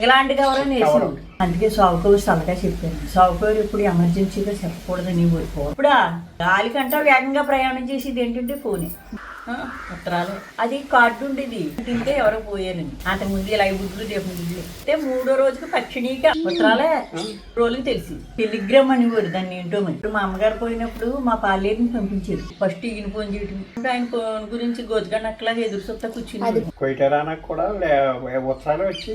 ఇలాంటి గౌరవం వేసి అందుకే సాగుకూరు సలహా చెప్పాను. సాగుకూరు ఇప్పుడు ఎమర్జెన్సీగా చెప్పకూడదని ఊరుకోవాలి. ఇప్పుడు గాలి కంటే వేగంగా ప్రయాణం చేసేది ఏంటంటే ఫోనే ఉత్తరాలు. అది కార్డు ఉండేది తింటే ఎవరో పోయారని అంతకు ముందు ఇలా గుడ్లు రేపు గుడ్లు అంటే 3వ రోజుకి పక్షిణీగా ఉత్తరాలే రోజుకి తెలిసి టెలిగ్రామ్ అని ఊరు దాన్ని ఏంటో మరి. ఇప్పుడు మా అమ్మగారు పోయినప్పుడు మా పాలేరుని పంపించేది. ఫస్ట్ ఈయన ఫోన్ చేయడం, ఆయన ఫోన్ గురించి గోతుగన్నట్లాగా ఎదురు సొత్తా కూర్చుని కొయ్యటానికి కూడా ఉత్తరాలు వచ్చి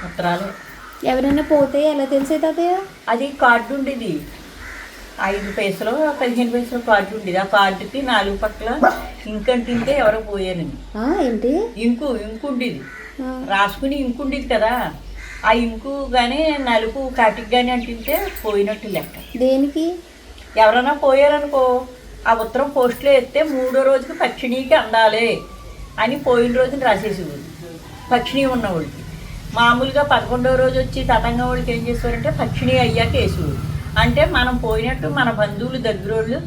ఉత్తరాలు. ఎవరైనా పోతే ఎలా తెలిసే తాతయ్య? అది కార్డు ఉండేది 5 పైసలు 15 పైసలు కార్డు ఉండేది. ఆ కార్డుకి 4 పక్కల ఇంకంటే తింటే ఎవరో పోయారని ఏంటి ఇంకు ఉండేది రాసుకుని ఇంకు ఉండేది కదా. ఆ ఇంకు కానీ నలుపు కాటికి కానీ అంటుంటే పోయినట్టు లెక్క. దేనికి? ఎవరైనా పోయారనుకో ఆ ఉత్తరం పోస్టులో ఎత్తే 3వ రోజుకి పక్షిణీకి అందాలి అని పోయిన రోజుని రాసేసేవాడు పక్షిణీ ఉన్నవాడికి. మామూలుగా 11వ రోజు వచ్చి తతంగం వాళ్ళకి ఏం చేసేవారంటే పక్షిణీ అయ్యాక వేసేవాడు. అంటే మనం పోయినట్టు మన బంధువులు దగ్గరోళ్ళు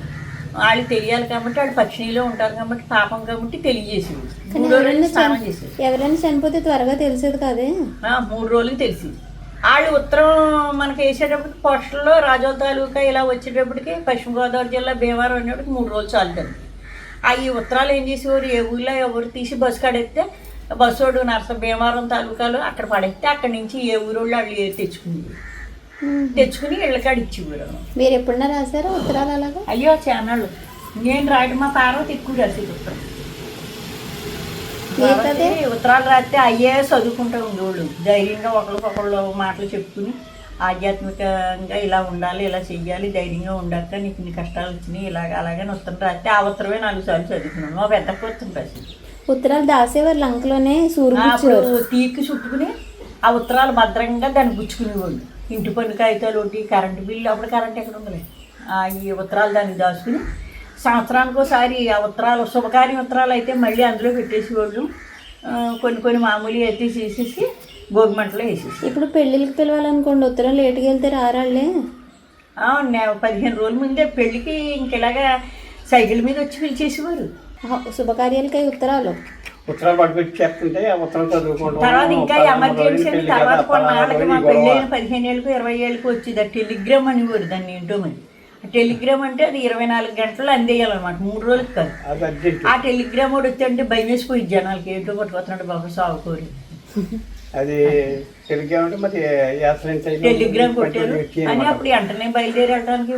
వాళ్ళకి తెలియాలి కాబట్టి వాళ్ళు పక్షిణీలో ఉంటారు కాబట్టి పాపం కాబట్టి తెలియజేసేవాడు. 3వ రోజు స్నానం చేసేది. ఎవరైనా చనిపోతే త్వరగా తెలిసేది కాదే. 3 రోజులకి తెలిసింది. వాళ్ళు ఉత్తరం మనకి వేసేటప్పటికి పోస్టల్లో రాజోల తాలూకా ఇలా వచ్చేటప్పటికి పశ్చిమ గోదావరి జిల్లా భీమవరం అనేటప్పటికి 3 రోజులు చాలుతుంది. ఈ ఉత్తరాలు ఏం చేసేవారు, ఏ ఊళ్ళో ఎవరు తీసి బస్సు కాడెత్తే బస్సోడు భీమవరం తాలూకాలో అక్కడ పడేస్తే అక్కడి నుంచి ఏ ఊరోళ్ళు వాళ్ళు తెచ్చుకుని ఇళ్ళకాడ ఇచ్చేవారు. మీరు ఎప్పుడన్నా రాశారా ఉత్తరాలు అలాగా? అయ్యో ఛానళ్ళు నేను రాయడం మా పార్వతి ఎక్కువ రాసేది ఉత్తరం. ఉత్తరాలు రాస్తే అయ్యే చదువుకుంటూ ఉండేవాళ్ళు. ధైర్యంగా ఒకరికొకళ్ళు మాటలు చెప్పుకుని ఆధ్యాత్మికంగా ఇలా ఉండాలి, ఇలా చెయ్యాలి, ధైర్యంగా ఉండాక నీకు ఇన్ని కష్టాలు వచ్చినాయి ఇలాగ అలాగని ఉత్తరం రాస్తే ఆ ఉత్తరమే 4 సార్లు చదువుకున్నాను. మా పెద్ద ఉత్తరం రాసేది. ఉత్తరాలు దాసేవారు లంకలోనే తీకి చుట్టుకుని ఆ ఉత్తరాలు భద్రంగా దాన్ని గుచ్చుకునేవాళ్ళు. ఇంటి పన్ను కాగితాలు ఒకటి, కరెంటు బిల్లు, అప్పుడు కరెంట్ ఎక్కడ ఉందలే, ఈ ఉత్తరాలు దాన్ని దాచుకుని సంవత్సరానికి ఒకసారి ఆ ఉత్తరాలు శుభకార్య ఉత్తరాలు అయితే మళ్ళీ అందులో పెట్టేసేవాళ్ళు. కొన్ని మామూలు అయితే చేసేసి గోగిమంటలో వేసేసి. ఇప్పుడు పెళ్ళిళ్ళకి పిలవాలనుకోండి ఉత్తరం లేటుగా వెళ్తే రారాళ్ళే. 15 రోజుల ముందే పెళ్ళికి ఇంకెలాగా సైకిల్ మీద వచ్చి పిలిచేసేవారు. శుభకార్యాలకై ఉత్తరాలు పట్టుకొచ్చి చేస్తుంటే ఉత్తరం చదువుకోవడం. తర్వాత ఇంకా ఎమర్జెన్సీ అని తర్వాత కొన్నాళ్ళకి మా పెళ్ళైన 15 ఏళ్ళకు 20 ఏళ్ళకు వచ్చేది ఆ టెలిగ్రామ్ అని ఊరు దాన్ని ఏంటో మరి. ఆ టెలిగ్రామ్ అంటే అది 24 గంటలు అందేయాలన్నమాట, 3 రోజులకు కాదు. ఆ టెలిగ్రామ్ కూడా వచ్చి భయం వేసిపోయింది జనాలకి, ఏంటో పట్టుకొస్తున్నాడు బాబు సాగుకోరు. అది టెలిగ్రామ్ కొట్టారు అని అప్పుడు వెంటనే బయలుదేరి వెళ్ళడానికి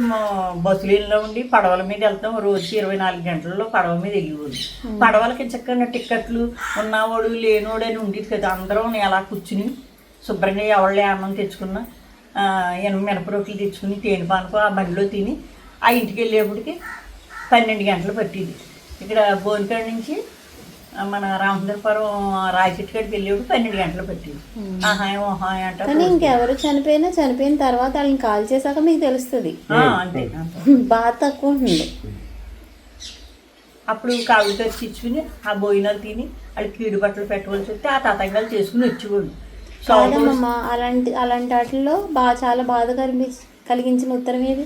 బస్సులలో ఉండి పడవల మీద వెళ్తాం. రోజుకి 24 గంటల్లో పడవ మీద వెళ్ళేవాడు. పడవలకి చక్కగా టిక్కెట్లు ఉన్నవాడు లేనోడు అని ఉండేది కదా. అందరం అలా కూర్చుని శుభ్రంగా ఎవళ్ళే అన్నం తెచ్చుకున్నా మినపరొట్లు తెచ్చుకుని తేనెపానకం ఆ బండిలో తిని ఆ ఇంటికి వెళ్ళేప్పటికి 12 గంటలు పట్టేది. ఇక్కడ బోన్కాడ నుంచి మన రామచంద్రపురం రాయచెట్టు కాడికి వెళ్ళేప్పుడు 12 గంటలు పట్టింది. ఆహాయం అంట. ఇంకెవరు చనిపోయిన తర్వాత వాళ్ళని కాల్ చేశాక మీకు తెలుస్తుంది. అంతే బాగా తక్కువ ఉంటుంది. అప్పుడు కాళ్ళు తెచ్చి ఇచ్చుకుని ఆ భోజనాలు తిని వాళ్ళకి కీడు బట్టలు పెట్టవలసి వస్తే ఆ తతంగాలు చేసుకుని వచ్చేవాడు. కాదమ్మా, అలాంటి వాటిల్లో చాలా బాధ కలిగించిన ఉత్తరం ఏది?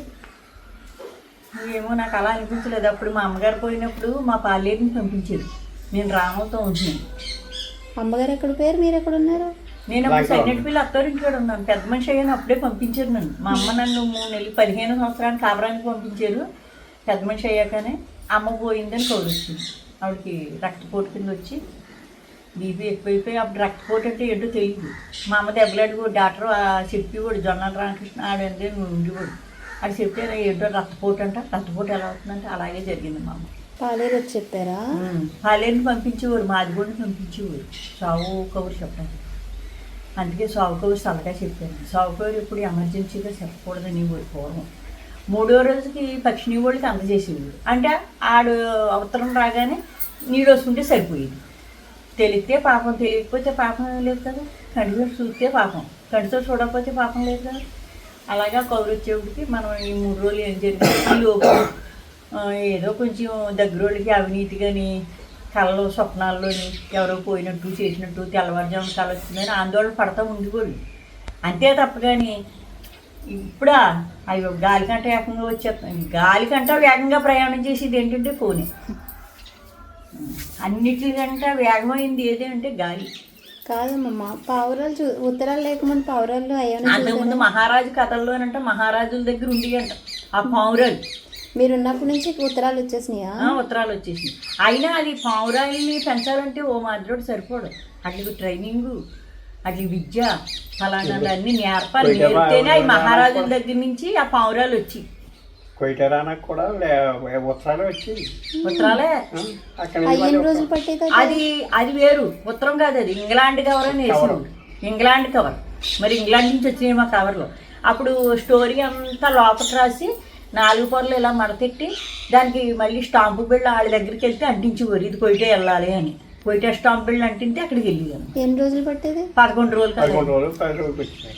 ఏమో నాకు అలా అనిపించలేదు. అప్పుడు మా అమ్మగారు పోయినప్పుడు మా పాలేరుని పంపించేది. నేను రామతో ఉంటున్నాను. అమ్మగారు ఎక్కడ పోయారు, మీరు ఎక్కడ ఉన్నారు? నేను అప్పుడు సైనెట్ పిల్ల అత్తోరింటికాడ ఉన్నాను. పెద్ద మనిషి అయ్యాను అప్పుడే పంపించారు నన్ను. మా అమ్మ నన్ను 3 నెలలు 15 సంవత్సరానికి కాపురానికి పంపించారు. పెద్ద మనిషి అయ్యాకనే అమ్మ పోయిందని కౌరొచ్చింది. ఆవిడకి రక్తపోటు కింద వచ్చి బీపీ ఎక్కువైపోయి అప్పుడు రక్తపోటు అంటే ఏంటో తెలియదు. మా అమ్మ దెబ్బలాడు డాక్టర్ చెప్పేవాడు, జొన్నాల రామకృష్ణ ఆడంటే ఉండేవాడు. అది చెప్తే ఏంటో రక్తపోటు అంట. రక్తపోటు ఎలా అవుతుందంటే అలాగే జరిగింది. మా అమ్మ పాలేరు వచ్చి చెప్పారా? పాలేరుని పంపించేవారు, మాదిగోడిని పంపించేవారు సాగు కబురు చెప్పడానికి. అందుకే సాగు కబురు సలహా చెప్పాను. సాగు కబురు ఇప్పుడు ఎమర్జెన్సీగా చెప్పకూడదని పూర్వం 3వ రోజుకి పక్షిని వాళ్ళకి అందజేసేవాడు. అంటే ఆడు అవతరం రాగానే నీళ్ళు వస్తుంటే సరిపోయేది. తెలిస్తే పాపం, తెలియకపోతే పాపం లేదు కదా. కంటితో చూస్తే పాపం, కంటితో చూడకపోతే పాపం లేదు కదా. అలాగా కబురు వచ్చేవాడికి మనం ఈ 3 రోజులు ఏం జరిగింది ఏదో కొంచెం దగ్గరోళ్ళకి అవినీతి కానీ కళలో స్వప్నాల్లోని ఎవరో పోయినట్టు చేసినట్టు తెల్లవారుజాము కళ వచ్చిందని ఆందోళన పడతా ఉండేవాళ్ళు. అంతే తప్ప కానీ ఇప్పుడా అయ్యో గాలికంట ఏకంగా వచ్చేస్తాను. గాలికంట వేగంగా ప్రయాణం చేసేది ఏంటంటే ఫోనే. అన్నిటికంటే వేగమైంది ఏది అంటే గాలి. కాదమ్మమ్మ, పావురాలు ఉత్తరాలు లేకముందు పావురాలు అయ్యాను. అంతకుముందు మహారాజు కథల్లోనంట మహారాజుల దగ్గర ఉండి అంట ఆ పావురాలు. మీరు ఉన్నప్పటి నుంచి ఉత్తరాలు వచ్చేసినాయా? ఉత్తరాలు వచ్చేసినాయి. అయినా అది పావురాల్ని పెంచాలంటే ఓ మాదిరోడు సరిపోడు. అట్లకి ట్రైనింగు, అట్లకి విద్య, ఫలానా అన్ని నేర్పాలి. నేర్పితేనే అవి మహారాజుల దగ్గర నుంచి ఆ పావురాలు వచ్చి కొయిటరానికి కూడా ఉత్తరాలు వచ్చి ఉత్తరాలే. అక్కడ ఎన్ని రోజులు పట్టేది? అది వేరు ఉత్తరం కాదు, అది ఇంగ్లాండ్ కవర్ అని వేసింది. England cover. మరి ఇంగ్లాండ్ నుంచి వచ్చినాయి మా కవర్లో. అప్పుడు స్టోరీ అంతా లోపల రాసి 4 పొరలు ఇలా మడతెట్టి దానికి మళ్ళీ స్టాంపు బిళ్ళ వాళ్ళ దగ్గరికి వెళ్తే అంటించేవారు. ఇది కొయిటే వెళ్ళాలి అని. కొయిటే స్టాంపు బిళ్ళ అంటింటే అక్కడికి వెళ్ళేదాన్ని. ఎన్ని రోజులు పట్టేది? 11 రోజులు. 11 రోజులు 10 రోజులకు వచ్చినాయి.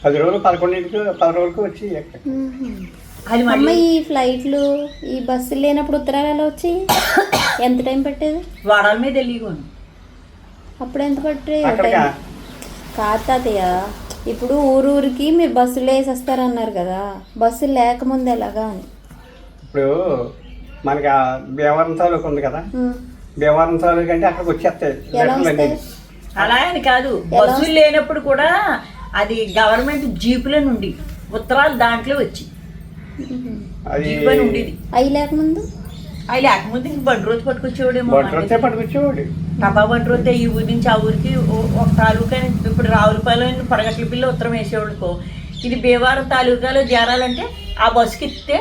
10 రోజులు 10 రోజులకు వచ్చి అది అమ్మ ఈ ఫ్లైట్లు ఈ బస్సులు లేనప్పుడు ఉత్తరాలు ఎలా వచ్చి ఎంత టైం పట్టేది? వాడాల మీద వెళ్ళిపోను. అప్పుడు ఎంత పట్టే కాదు తాతయ్య, ఇప్పుడు ఊరికి మీరు బస్సులు వేసేస్తారన్నారు కదా, బస్సులు లేకముందు ఎలాగా అని. ఇప్పుడు మనకి ఆ భీమవరం తాలూకు ఉంది కదా, భీమవరం తాలూకు అంటే అక్కడికి వచ్చేస్తాయి. అలా అని కాదు, బస్సులు లేనప్పుడు కూడా అది గవర్నమెంట్ జీపుల నుండి ఉత్తరాలు దాంట్లో వచ్చి ఉండేది. అవి లేకముందు ఇంక బండి రోజు పట్టుకొచ్చేవాడేమో. పట్టుకొచ్చేవాడు టపా బండి రోజు ఈ ఊరి నుంచి ఆ ఊరికి ఒక తాలూకా. ఇప్పుడు రావులపాలెం పడగట్ల పిల్ల ఉత్తరం వేసేవాడుకో, ఇది భీమవరం తాలూకాలో చేరాలంటే ఆ బస్సుకి ఇస్తే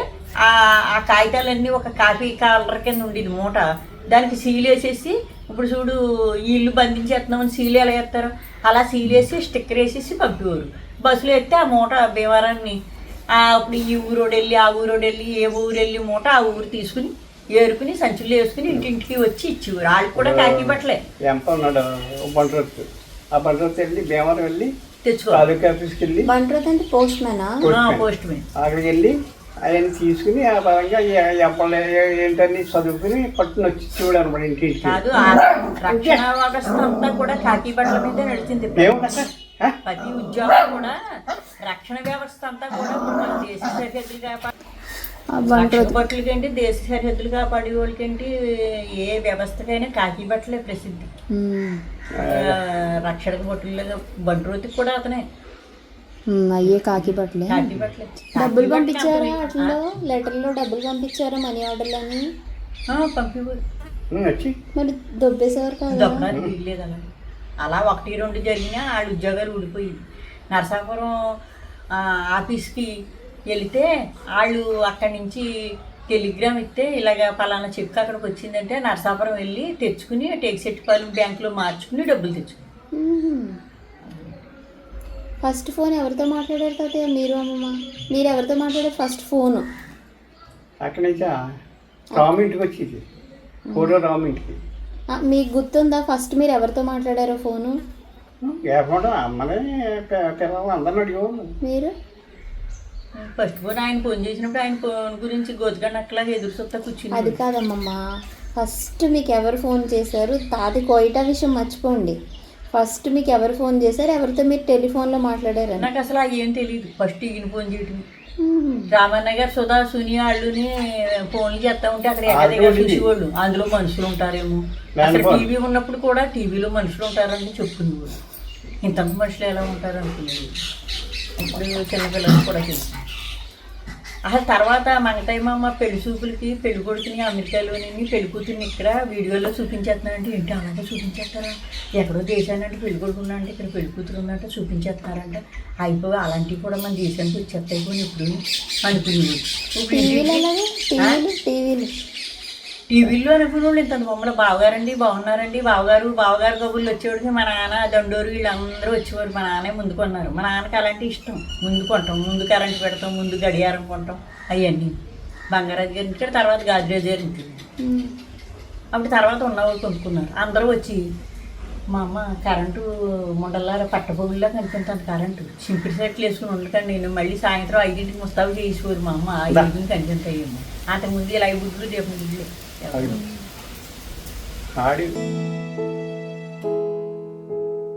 ఆ కాగితాలన్నీ ఒక కాపీ కలర్ కింద ఉండేది మూట. దానికి సీల్ వేసేసి, ఇప్పుడు చూడు ఈ ఇల్లు బంధించేస్తున్నామని సీల్ ఎలా వేస్తారు, అలా సీల్ వేసి స్టిక్కర్ వేసేసి పంపేవారు. బస్సులో ఎత్తే ఆ మూట భీమవరాన్ని అప్పుడు ఈ ఊరోడు వెళ్ళి ఆ ఊరోడు వెళ్ళి ఏ ఊరు వెళ్ళి మూట ఆ ఊరు తీసుకుని ఏరుకుని సంచులు వేసుకుని ఇంటింటికి వచ్చి ఇచ్చేవారు. వాళ్ళు కూడా కాకి బట్టలే. ఎంత ఉన్నాడు బండ్రోత్, ఆ బండ్రోత్ వెళ్ళి భీమవరం వెళ్ళి తెచ్చుకోవాలి. తాలూకా ఆఫీస్కి వెళ్ళి బండ్రోత్ అంటే పోస్ట్ మ్యాన్ అక్కడికి వెళ్ళి ఆయన తీసుకుని ఆ పరంగా ఎప్పటి ఏంటని చదువుకుని పట్టుకుని వచ్చి చూడు అనమాట ఇంటికి. కాదు, రక్షణ వ్యవస్థ అంతా కూడా కాకి బట్టల మీద నడిచింది. ప్రతి ఉద్యోగం కూడా రక్షణ వ్యవస్థ అంతా కూడా దేశ సరిహద్దులు కాపాడు బట్టల కంటే దేశ సరిహద్దులు కాపాడే వాళ్ళకంటే ఏ వ్యవస్థకైనా కాకి బట్టలే ప్రసిద్ధి. రక్షణ బట్టలు బండ్రోతికి కూడా అతనే అయ్యే కాకి బట్టలే. కాకి బట్టలే. డబ్బులు పంపించారా అట్లా? లెటర్లో డబ్బులు పంపించారా? మనీ ఆర్డర్లు అని పంపివ్వరు. మరి దొబ్బేసేవారు కాదు? దొబ్బడానికి వీల్లేదు. అలా 1-2 జరిగినా వాళ్ళ ఉద్యోగాలు ఊడిపోయింది. నరసాపురం ఆఫీస్కి వెళితే వాళ్ళు అక్కడి నుంచి టెలిగ్రామ్ ఇస్తే ఇలాగ పలానా చెక్ అక్కడికి వచ్చిందంటే నరసాపురం వెళ్ళి తెచ్చుకుని టేక్సెట్టిపాలెం బ్యాంకులో మార్చుకుని డబ్బులు తెచ్చుకుని. ఫస్ట్ ఫోన్ ఎవరితో మాట్లాడారు తాతయ్య? మీరు అమ్మమ్మ మీరు ఎవరితో మాట్లాడారు ఫస్ట్ ఫోను? అక్కడి నుంచి రామింటికి వచ్చింది. ఫోటో రామింటికి. మీకు గుర్తుందా ఫస్ట్ మీరు ఎవరితో మాట్లాడారో ఫోను? అమ్మనే పిల్లలు అందరిని అడిగేవాళ్ళు. మీరు ఫస్ట్ ఫోన్ ఆయన ఫోన్ చేసినప్పుడు ఆయన ఫోన్ గురించి గోతుగన్నట్లాగా ఎదురు చూస్తా కూర్చుని. అది కాదమ్మమ్మ, ఫస్ట్ మీకు ఎవరు ఫోన్ చేశారు? తాతి కోయిటా విషయం మర్చిపోండి. ఫస్ట్ మీకు ఎవరు ఫోన్ చేశారు? ఎవరితో మీరు టెలిఫోన్లో మాట్లాడారు? నాకు అసలు ఏం తెలియదు. ఫస్ట్ ఈయన ఫోన్ చేయటం, రామన్న గారు సుధా సుని వాళ్ళని ఫోన్లు చేస్తా ఉంటే అక్కడ ఎక్కడెక్కడ చూసేవాళ్ళు. అందులో మనుషులు ఉంటారేమో. అసలు టీవీ ఉన్నప్పుడు కూడా టీవీలో మనుషులు ఉంటారని చెప్పింది. ఇంత మనుషులు ఎలా ఉంటారు అనుకునేది. ఇప్పుడు చిన్నపిల్లలు కూడా తెలుసు. అసలు తర్వాత మంగటైమమ్మ పెళ్లి చూపులకి పెళ్లి కొడుకుని అమెరికాలోని పెళ్లి కూతుర్ని ఇక్కడ వీడియోలో చూపించేస్తున్నారంటే ఏంటి అలాగే చూపించేస్తారా? ఎక్కడో దేశానంటే పెళ్లి కొడుకు ఉన్నారంటే ఇక్కడ పెళ్లి కూతురు ఉన్నట్టు చూపించేస్తున్నారంటే అయిపోయి అలాంటివి కూడా మన దేశానికి వచ్చేస్తాయి కొన్ని ఇప్పుడు అనుకునేవి. టీవీలో అనుకునే వాళ్ళు ఇంత బొమ్మలు బావగారండి బాగున్నారండి బావగారు కబుర్లు వచ్చేవాడికి మా నాన్న దండోరు వీళ్ళందరూ వచ్చేవారు. మా నాన్నే ముందు కొన్నారు. మా నాన్నకి అలాంటి ఇష్టం. ముందు కొంటాం, ముందు కరెంట్ పెడతాం, ముందు గడియారం కొంటాం. అవన్నీ బంగారాజు గారి ఇంటికి తర్వాత గాజరాజు గారి ఇంటికి. అప్పుడు తర్వాత ఉన్నవాళ్ళు కొనుక్కున్నారు. అందరూ వచ్చి మా అమ్మ కరెంటు ముండల్లారా పట్టబొగుల్లా కనిపించాను. కరెంటు చింపిరి సెట్లు వేసుకుని ఉండకండి. నేను మళ్ళీ సాయంత్రం 5ంటికి ముస్తాబు చేసేవారు మా అమ్మ. 5ంటికి కనిపించాయేమో. అంతకుముందు ఇలా 5 గుడ్లు రేపు గుడ్లు ఆడి